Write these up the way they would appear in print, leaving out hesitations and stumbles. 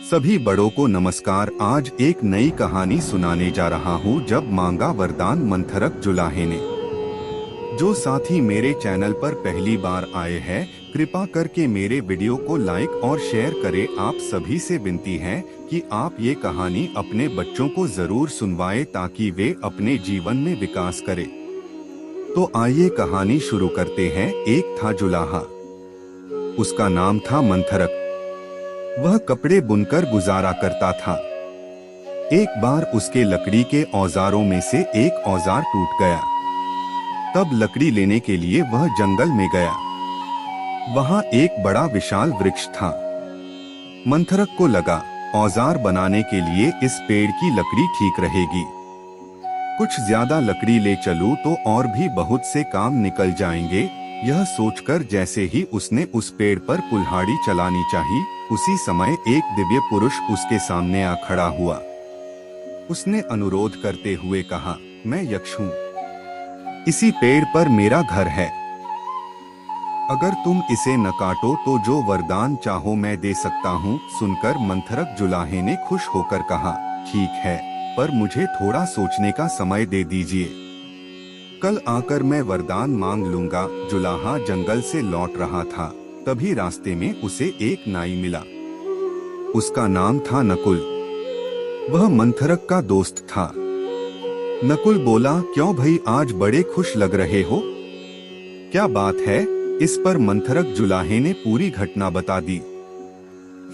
सभी बड़ों को नमस्कार। आज एक नई कहानी सुनाने जा रहा हूँ। जब मांगा वरदान मंथरक जुलाहे ने। जो साथी मेरे चैनल पर पहली बार आए हैं, कृपा करके मेरे वीडियो को लाइक और शेयर करें। आप सभी से विनती है कि आप ये कहानी अपने बच्चों को जरूर सुनवाएं ताकि वे अपने जीवन में विकास करें। तो आइए कहानी शुरू करते हैं। एक था जुलाहा, उसका नाम था मंथरक। वह कपड़े बुनकर गुजारा करता था। एक बार उसके लकड़ी के औजारों में से एक औजार टूट गया। तब लकड़ी लेने के लिए वह जंगल में गया। वहां एक बड़ा विशाल वृक्ष था। मंथरक को लगा, औजार बनाने के लिए इस पेड़ की लकड़ी ठीक रहेगी। कुछ ज्यादा लकड़ी ले चलूं तो और भी बहुत से काम निकल जाएंगे। यह सोचकर जैसे ही उसने उस पेड़ पर कुल्हाड़ी चलानी चाहिए, उसी समय एक दिव्य पुरुष उसके सामने आ खड़ा हुआ। उसने अनुरोध करते हुए कहा, मैं यक्ष हूँ। इसी पेड़ पर मेरा घर है। अगर तुम इसे न काटो तो जो वरदान चाहो मैं दे सकता हूँ। सुनकर मंथरक जुलाहे ने खुश होकर कहा, ठीक है, पर मुझे थोड़ा सोचने का समय दे दीजिए। कल आकर मैं वरदान मांग लूंगा। जुलाहा जंगल से लौट रहा था, तभी रास्ते में उसे एक नाई मिला। उसका नाम था नकुल। वह मंथरक का दोस्त था। नकुल बोला, क्यों भाई, आज बड़े खुश लग रहे हो? क्या बात है? इस पर मंथरक जुलाहे ने पूरी घटना बता दी।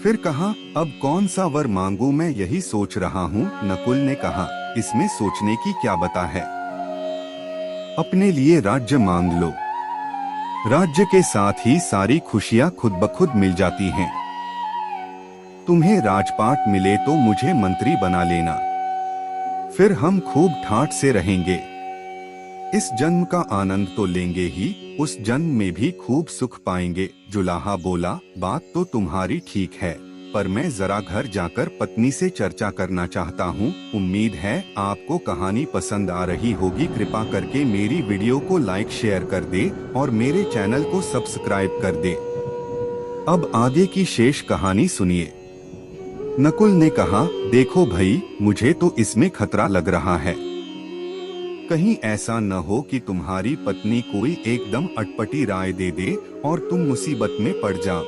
फिर कहा, अब कौन सा वर मांगू, मैं यही सोच रहा हूँ। नकुल ने कहा, इसमें सोचने की क्या बात है, अपने लिए राज्य मांग लो। राज्य के साथ ही सारी खुशियां खुद ब खुद मिल जाती हैं। तुम्हें राजपाट मिले तो मुझे मंत्री बना लेना, फिर हम खूब ठाठ से रहेंगे। इस जन्म का आनंद तो लेंगे ही, उस जन्म में भी खूब सुख पाएंगे। जुलाहा बोला, बात तो तुम्हारी ठीक है, पर मैं जरा घर जाकर पत्नी से चर्चा करना चाहता हूँ। उम्मीद है आपको कहानी पसंद आ रही होगी। कृपा करके मेरी वीडियो को लाइक शेयर कर दे और मेरे चैनल को सब्सक्राइब कर दे। अब आगे की शेष कहानी सुनिए। नकुल ने कहा, देखो भाई, मुझे तो इसमें खतरा लग रहा है। कहीं ऐसा न हो कि तुम्हारी पत्नी कोई एकदम अटपटी राय दे दे और तुम मुसीबत में पड़ जाओ।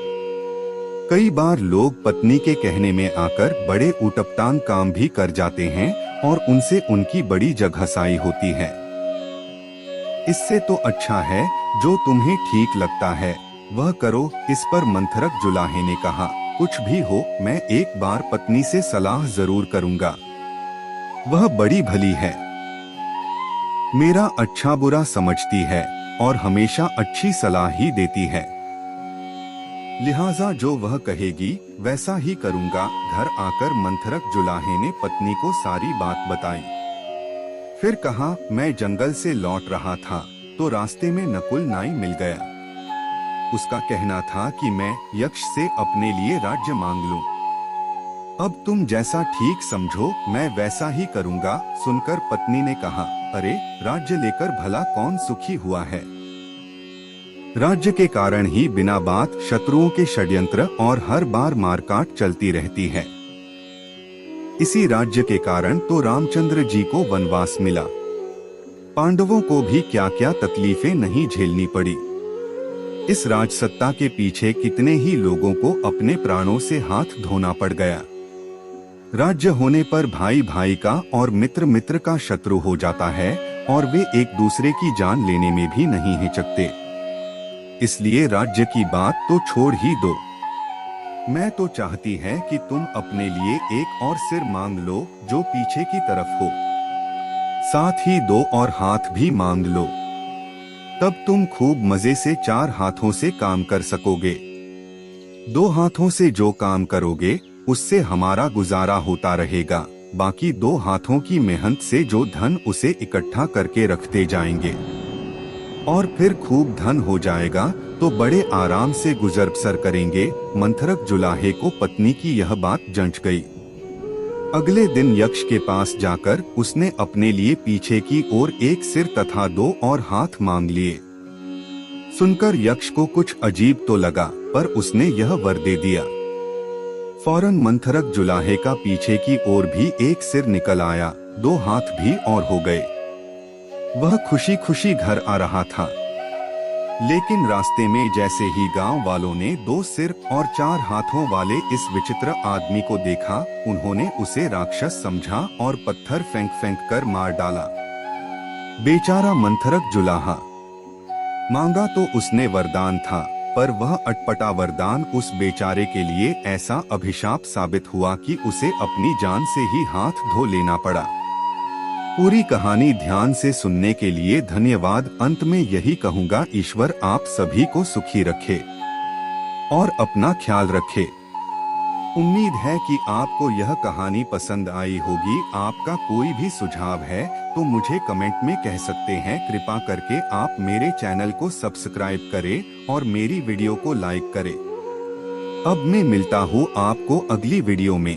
कई बार लोग पत्नी के कहने में आकर बड़े उटपटांग काम भी कर जाते हैं और उनसे उनकी बड़ी जगहसाई होती है। इससे तो अच्छा है जो तुम्हें ठीक लगता है वह करो। इस पर मंथरक जुलाहे ने कहा, कुछ भी हो, मैं एक बार पत्नी से सलाह जरूर करूंगा। वह बड़ी भली है, मेरा अच्छा बुरा समझती है और हमेशा अच्छी सलाह ही देती है। लिहाजा जो वह कहेगी वैसा ही करूंगा। घर आकर मंथरक जुलाहे ने पत्नी को सारी बात बताई। फिर कहा, मैं जंगल से लौट रहा था तो रास्ते में नकुल नाई मिल गया। उसका कहना था कि मैं यक्ष से अपने लिए राज्य मांग लूं। अब तुम जैसा ठीक समझो मैं वैसा ही करूंगा। सुनकर पत्नी ने कहा, अरे, राज्य लेकर भला कौन सुखी हुआ है? राज्य के कारण ही बिना बात शत्रुओं के षड्यंत्र और हर बार मारकाट चलती रहती है। इसी राज्य के कारण तो रामचंद्र जी को वनवास मिला। पांडवों को भी क्या क्या तकलीफें नहीं झेलनी पड़ी। इस राजसत्ता के पीछे कितने ही लोगों को अपने प्राणों से हाथ धोना पड़ गया। राज्य होने पर भाई भाई का और मित्र मित्र का शत्रु हो जाता है और वे एक दूसरे की जान लेने में भी नहीं हिचकते। इसलिए राज्य की बात तो छोड़ ही दो। मैं तो चाहती है कि तुम अपने लिए एक और सिर मांग लो जो पीछे की तरफ हो। साथ ही 2 और हाथ भी मांग लो, तब तुम खूब मजे से 4 हाथों से काम कर सकोगे। 2 हाथों से जो काम करोगे उससे हमारा गुजारा होता रहेगा। बाकी 2 हाथों की मेहनत से जो धन उसे इकट्ठा करके रखते जाएंगे और फिर खूब धन हो जाएगा तो बड़े आराम से गुजर बसर करेंगे। मंथरक जुलाहे को पत्नी की यह बात जंच गई। अगले दिन यक्ष के पास जाकर उसने अपने लिए पीछे की ओर 1 सिर तथा 2 और हाथ मांग लिए। सुनकर यक्ष को कुछ अजीब तो लगा, पर उसने यह वर दे दिया। फौरन मंथरक जुलाहे का पीछे की ओर भी एक सिर निकल आया, 2 हाथ भी और हो गए। वह खुशी खुशी घर आ रहा था, लेकिन रास्ते में जैसे ही गांव वालों ने 2 सिर और 4 हाथों वाले इस विचित्र आदमी को देखा, उन्होंने उसे राक्षस समझा और पत्थर फेंक फेंक कर मार डाला। बेचारा मंथरक जुलाहा। मांगा तो उसने वरदान था, पर वह अटपटा वरदान उस बेचारे के लिए ऐसा अभिशाप साबित हुआ कि उसे अपनी जान से ही हाथ धो लेना पड़ा। पूरी कहानी ध्यान से सुनने के लिए धन्यवाद। अंत में यही कहूँगा, ईश्वर आप सभी को सुखी रखे और अपना ख्याल रखे। उम्मीद है कि आपको यह कहानी पसंद आई होगी। आपका कोई भी सुझाव है तो मुझे कमेंट में कह सकते हैं। कृपा करके आप मेरे चैनल को सब्सक्राइब करें और मेरी वीडियो को लाइक करें। अब मैं मिलता हूँ आपको अगली वीडियो में।